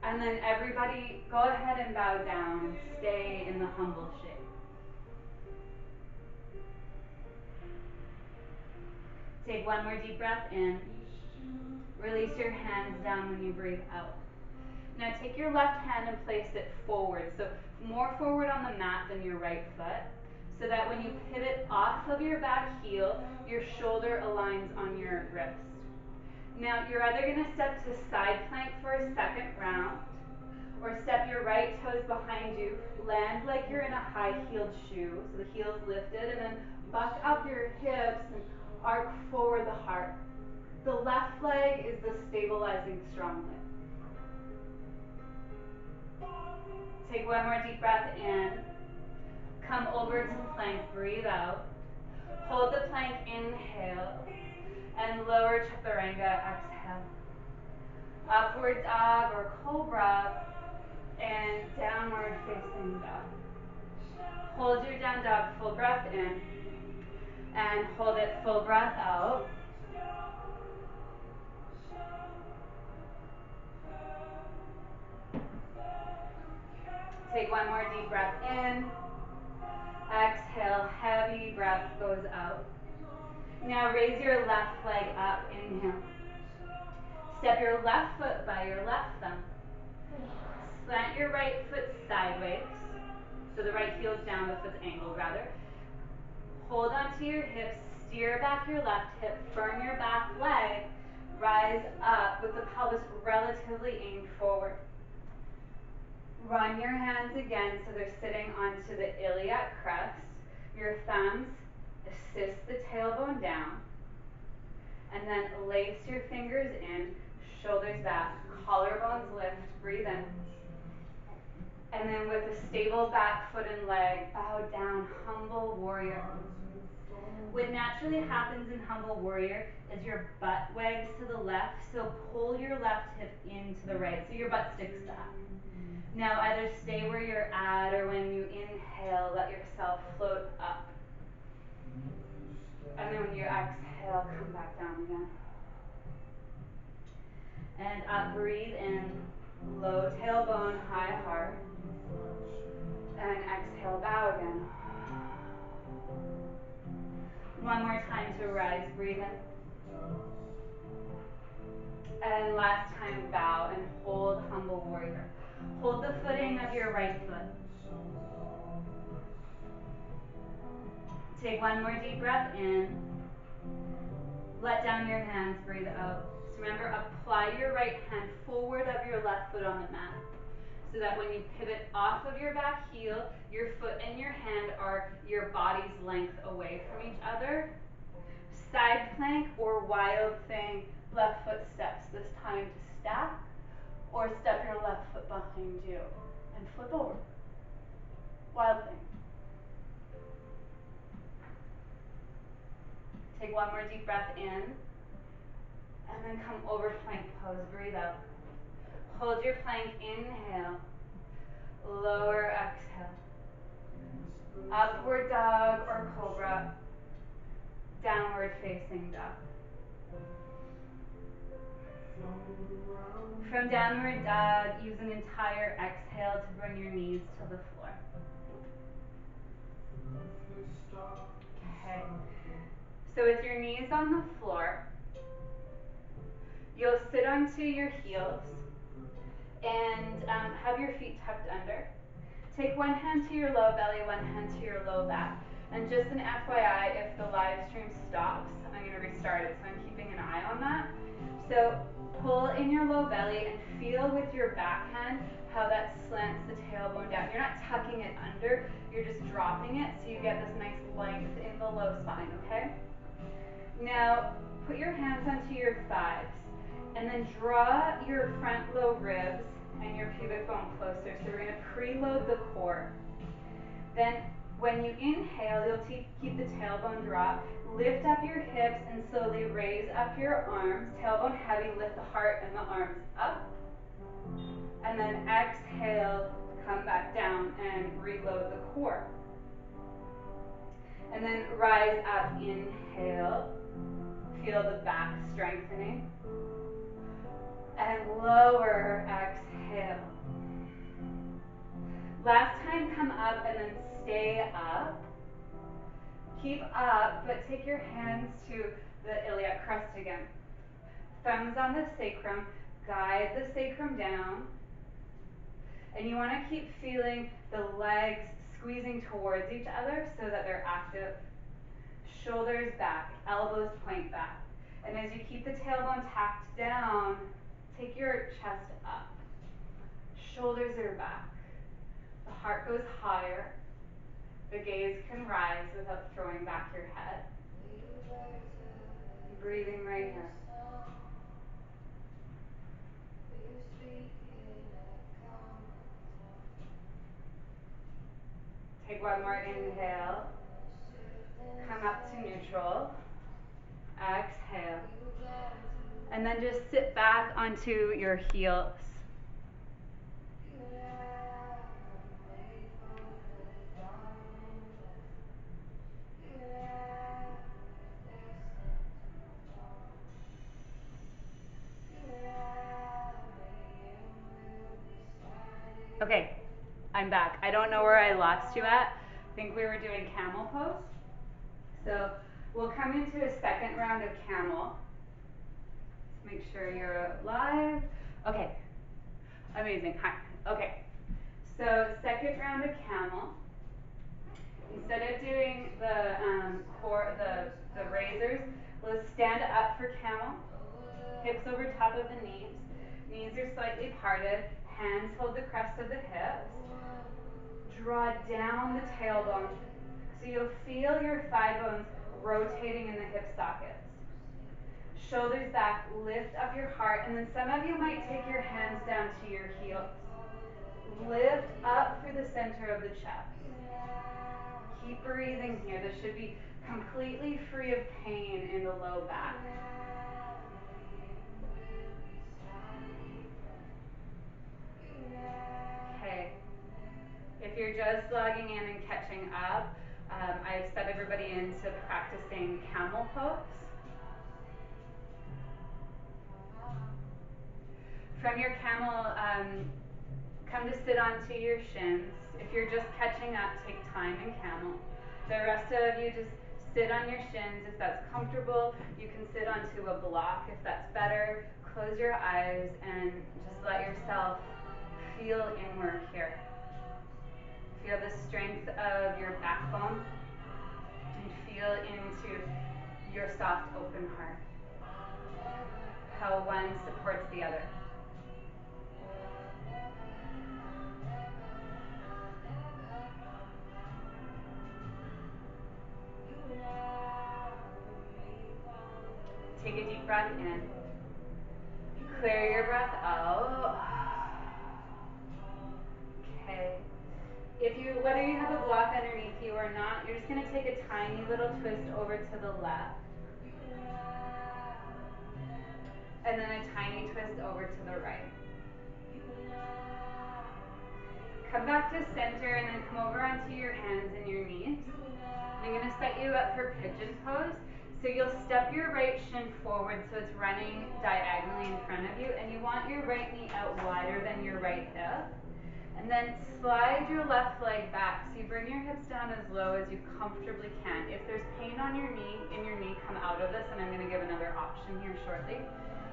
And then everybody go ahead and bow down. Stay in the humble shape. Take one more deep breath in. Release your hands down when you breathe out. Now take your left hand and place it forward. So more forward on the mat than your right foot. So that when you pivot off of your back heel, your shoulder aligns on your wrist. Now you're either going to step to side plank for a second round, or step your right toes behind you, land like you're in a high-heeled shoe, so the heel's lifted, and then buck up your hips and arc forward the heart. The left leg is the stabilizing strong leg. Take one more deep breath in. Come over to plank, breathe out. Hold the plank, inhale, and lower chaturanga, exhale. Upward dog or cobra, and downward facing dog. Hold your down dog, full breath in, and hold it, full breath out. Take one more deep breath in. Exhale, heavy breath goes out. Now raise your left leg up, inhale. Step your left foot by your left thumb. Slant your right foot sideways, so the right heel's down, the foot's angled rather. Hold onto your hips, steer back your left hip, firm your back leg, rise up with the pelvis relatively aimed forward. Run your hands again so they're sitting onto the iliac crest. Your thumbs assist the tailbone down. And then lace your fingers in, shoulders back, collarbones lift, breathe in. And then with a stable back foot and leg, bow down, humble warrior. What naturally happens in humble warrior is your butt wags to the left, so pull your left hip into the right, so your butt sticks back. Now either stay where you're at, or when you inhale, let yourself float up. And then when you exhale, come back down again. And up, breathe in, low tailbone, high heart. And exhale, bow again. One more time to rise, breathe in. And last time, bow and hold humble warrior. Hold the footing of your right foot. Take one more deep breath in. Let down your hands, breathe out. So remember, apply your right hand forward of your left foot on the mat, so that when you pivot off of your back heel, your foot and your hand are your body's length away from each other. Side plank or wild thing, left foot steps this time to stack, or step your left foot behind you and flip over. Wild thing. Take one more deep breath in, and then come over plank pose, breathe out. Hold your plank, inhale, lower, exhale. Upward dog or cobra, downward facing dog. From downward dog, use an entire exhale to bring your knees to the floor. Okay. So with your knees on the floor, you'll sit onto your heels and have your feet tucked under. Take one hand to your low belly, one hand to your low back. And just an FYI, if the live stream stops, I'm going to restart it, so I'm keeping an eye on that. So pull in your low belly and feel with your back hand how that slants the tailbone down. You're not tucking it under, you're just dropping it so you get this nice length in the low spine, okay? Now, put your hands onto your thighs and then draw your front low ribs and your pubic bone closer. So we're going to preload the core. Then when you inhale, you'll keep the tailbone drop. Lift up your hips and slowly raise up your arms. Tailbone heavy, lift the heart and the arms up. And then exhale, come back down and reload the core. And then rise up, inhale. Feel the back strengthening. And lower, exhale. Last time, come up and then stay up. Keep up, but take your hands to the iliac crest again. Thumbs on the sacrum, guide the sacrum down. And you want to keep feeling the legs squeezing towards each other so that they're active. Shoulders back, elbows point back. And as you keep the tailbone tacked down, take your chest up. Shoulders are back. The heart goes higher. The gaze can rise without throwing back your head. Breathing right here. Take one more inhale. Come up to neutral. Exhale. And then just sit back onto your heels. Okay, I'm back. I don't know where I lost you at. I think we were doing camel pose. So we'll come into a second round of camel. Just make sure you're live. Okay, amazing. Hi. Okay, so second round of camel. Instead of doing the the raisers, let's stand up for camel. Hips over top of the knees. Knees are slightly parted. Hands hold the crest of the hips. Draw down the tailbone. So you'll feel your thigh bones rotating in the hip sockets. Shoulders back, lift up your heart, and then some of you might take your hands down to your heels. Lift up through the center of the chest. Keep breathing here. This should be completely free of pain in the low back. Okay. If you're just logging in and catching up, I've set everybody into practicing camel pose. From your camel, come to sit onto your shins. If you're just catching up, take time in camel. The rest of you just sit on your shins if that's comfortable. You can sit onto a block if that's better. Close your eyes and just let yourself feel inward here. Feel the strength of your backbone and feel into your soft open heart. How one supports the other. Take a deep breath in. Clear your breath out. Okay. Whether you have a block underneath you or not, you're just going to take a tiny little twist over to the left. And then a tiny twist over to the right. Come back to center and then come over onto your hands and your knees. I'm going to set you up for pigeon pose. So you'll step your right shin forward so it's running diagonally in front of you, and you want your right knee out wider than your right hip. And then slide your left leg back. So you bring your hips down as low as you comfortably can. If there's pain on your knee, come out of this, and I'm going to give another option here shortly.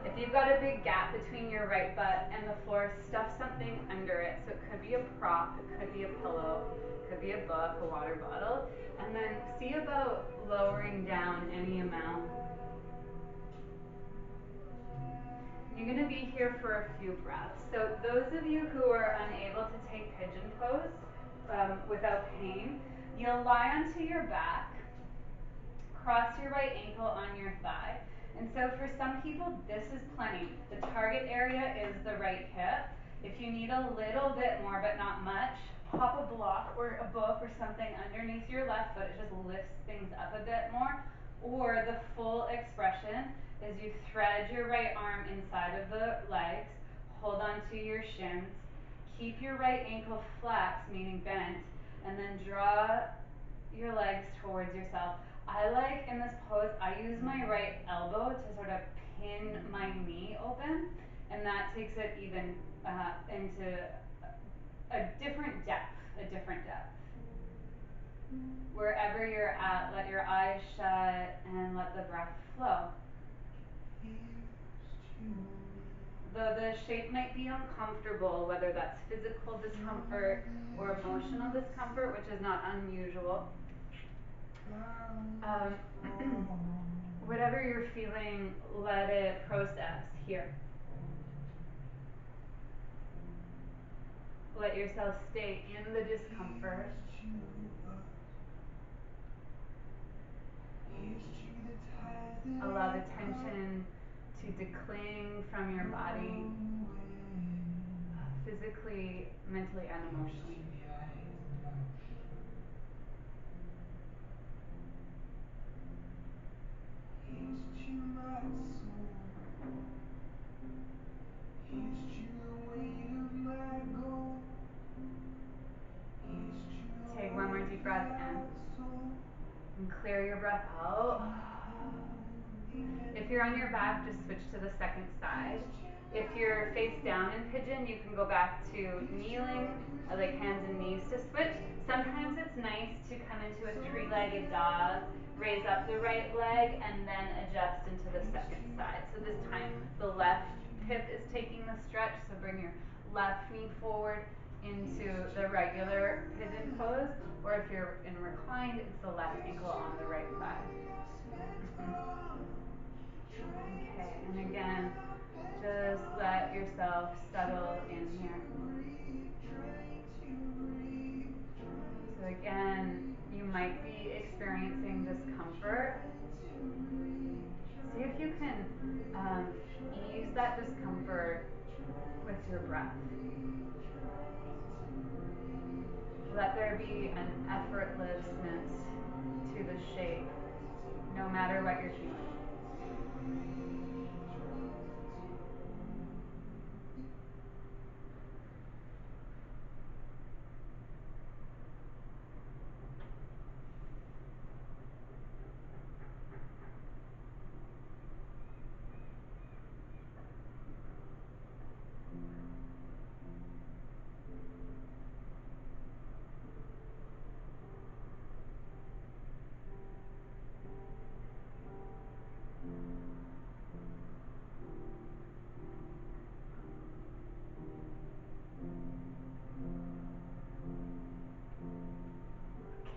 If you've got a big gap between your right butt and the floor, stuff something under it. So it could be a prop, it could be a pillow, it could be a book, a water bottle. And then see about lowering down any amount. You're going to be here for a few breaths. So those of you who are unable to take pigeon pose without pain, you'll lie onto your back, cross your right ankle on your thigh. And so for some people, this is plenty. The target area is the right hip. If you need a little bit more, but not much, pop a block or a book or something underneath your left foot. It just lifts things up a bit more. Or the full expression is you thread your right arm inside of the legs, hold on to your shins, keep your right ankle flat, meaning bent, and then draw your legs towards yourself. I like in this pose, I use my right elbow to sort of pin my knee open, and that takes it even into a different depth, Wherever you're at, let your eyes shut and let the breath flow. Though the shape might be uncomfortable, whether that's physical discomfort or emotional discomfort, which is not unusual, whatever you're feeling, let it process here. Let yourself stay in the discomfort. Allow the tension to decling from your body, physically, mentally, and emotionally. Take one more deep breath in. And clear your breath out. If you're on your back, just switch to the second side. If you're face down in pigeon, you can go back to kneeling, like hands and knees to switch. Sometimes it's nice to come into a three-legged dog, raise up the right leg, and then adjust into the second side. So this time, the left hip is taking the stretch, so bring your left knee forward into the regular pigeon pose, or if you're in reclined, it's the left ankle on the right thigh. Okay, and again, just let yourself settle in here. So again, you might be experiencing discomfort. See if you can ease that discomfort with your breath. Let there be an effortlessness to the shape, no matter what you're feeling.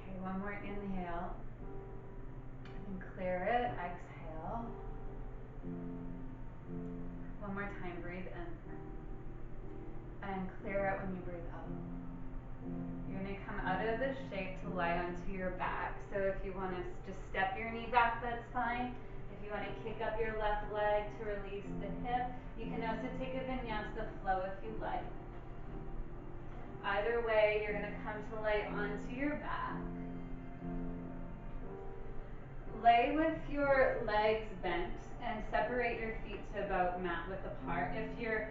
Okay, one more inhale. And clear it, exhale. One more time, breathe in. And clear it when you breathe out. You're going to come out of this shape to lie onto your back. So if you want to just step your knee back, that's fine. If you want to kick up your left leg to release the hip, you can also take a vinyasa flow if you like. Either way, you're going to come to lay onto your back. Lay with your legs bent and separate your feet to about mat width apart. If you're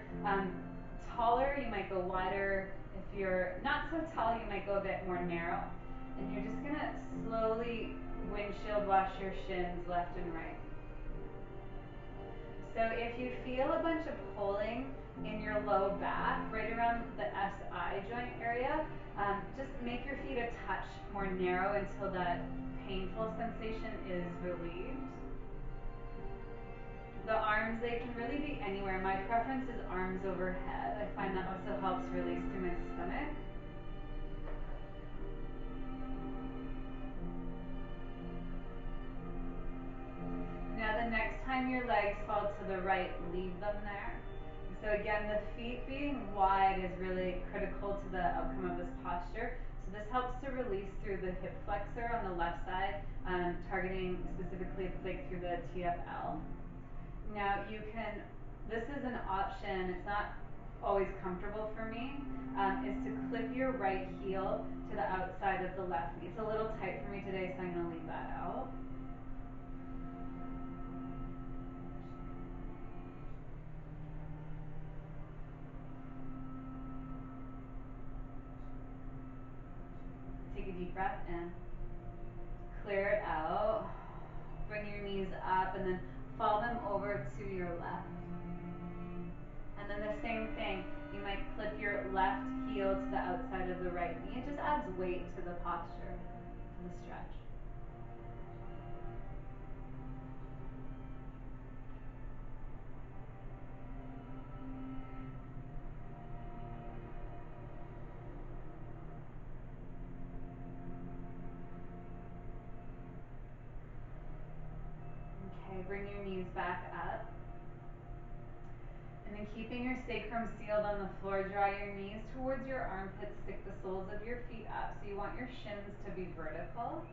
taller, you might go wider. If you're not so tall, you might go a bit more narrow. And you're just gonna slowly windshield wash your shins left and right. So if you feel a bunch of pulling in your low back, right around the SI joint area, just make your feet a touch more narrow until that painful sensation is relieved. The arms, they can really be anywhere. My preference is arms overhead. I find that also helps release through my stomach. Now the next time your legs fall to the right, leave them there. So again, the feet being wide is really critical to the outcome of this posture. So this helps to release through the hip flexor on the left side, targeting specifically like through the TFL. Now you can, this is an option, it's not always comfortable for me, is to clip your right heel to the outside of the left knee. It's a little tight for me today, so I'm going to leave that out. Take a deep breath in. Clear it out. Bring your knees up and then fall them over to your left. And then the same thing, you might clip your left heel to the outside of the right knee. It just adds weight to the posture, to the stretch. Okay, bring your knees back up. And then keeping your sacrum sealed on the floor, draw your knees towards your armpits, stick the soles of your feet up. So you want your shins to be vertical.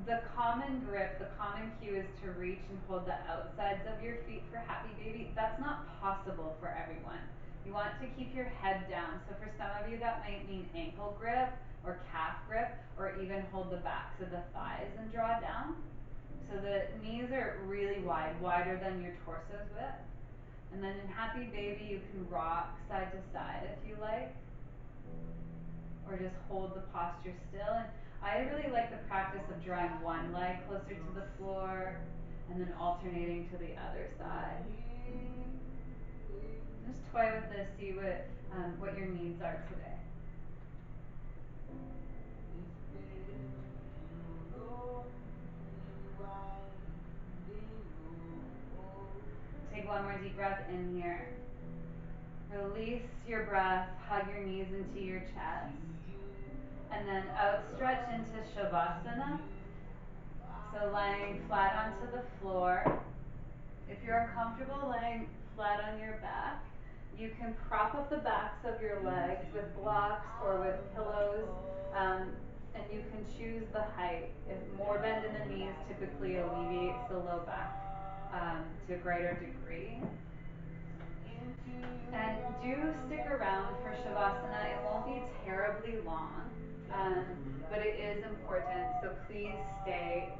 The common grip, the common cue is to reach and hold the outsides of your feet for happy baby. That's not possible for everyone. You want to keep your head down. So for some of you that might mean ankle grip or calf grip, or even hold the backs of the thighs and draw down. So the knees are really wide, wider than your torso's width. And then in happy baby, you can rock side to side if you like, or just hold the posture still. And I really like the practice of drawing one leg closer to the floor and then alternating to the other side. Just toy with this, see what your needs are today. Take one more deep breath in here. Release your breath, hug your knees into your chest, and then outstretch into Savasana. So lying flat onto the floor. If you're uncomfortable lying flat on your back, you can prop up the backs of your legs with blocks or with pillows, and you can choose the height. If more bend in the knees typically alleviates the low back to a greater degree. And do stick around for Shavasana. It won't be terribly long, but it is important, so please stay.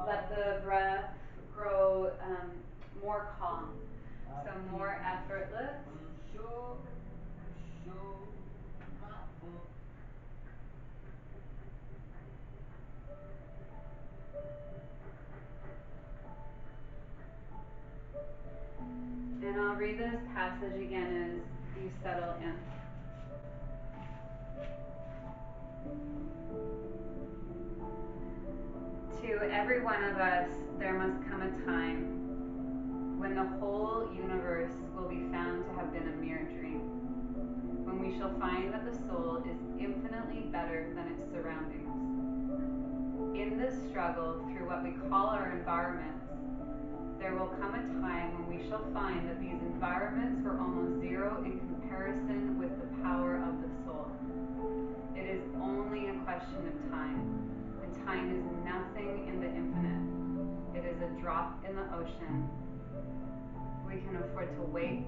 Let the breath grow more calm, so more effortless. And I'll read this passage again as you settle in. To every one of us, there must come a time when the whole universe will be found to have been a mere dream, when we shall find that the soul is infinitely better than its surroundings. In this struggle through what we call our environments, there will come a time when we shall find that these environments were almost zero in comparison with the power of the soul. It is only a question of time, and time is nothing in the infinite. It is a drop in the ocean. We can afford to wait,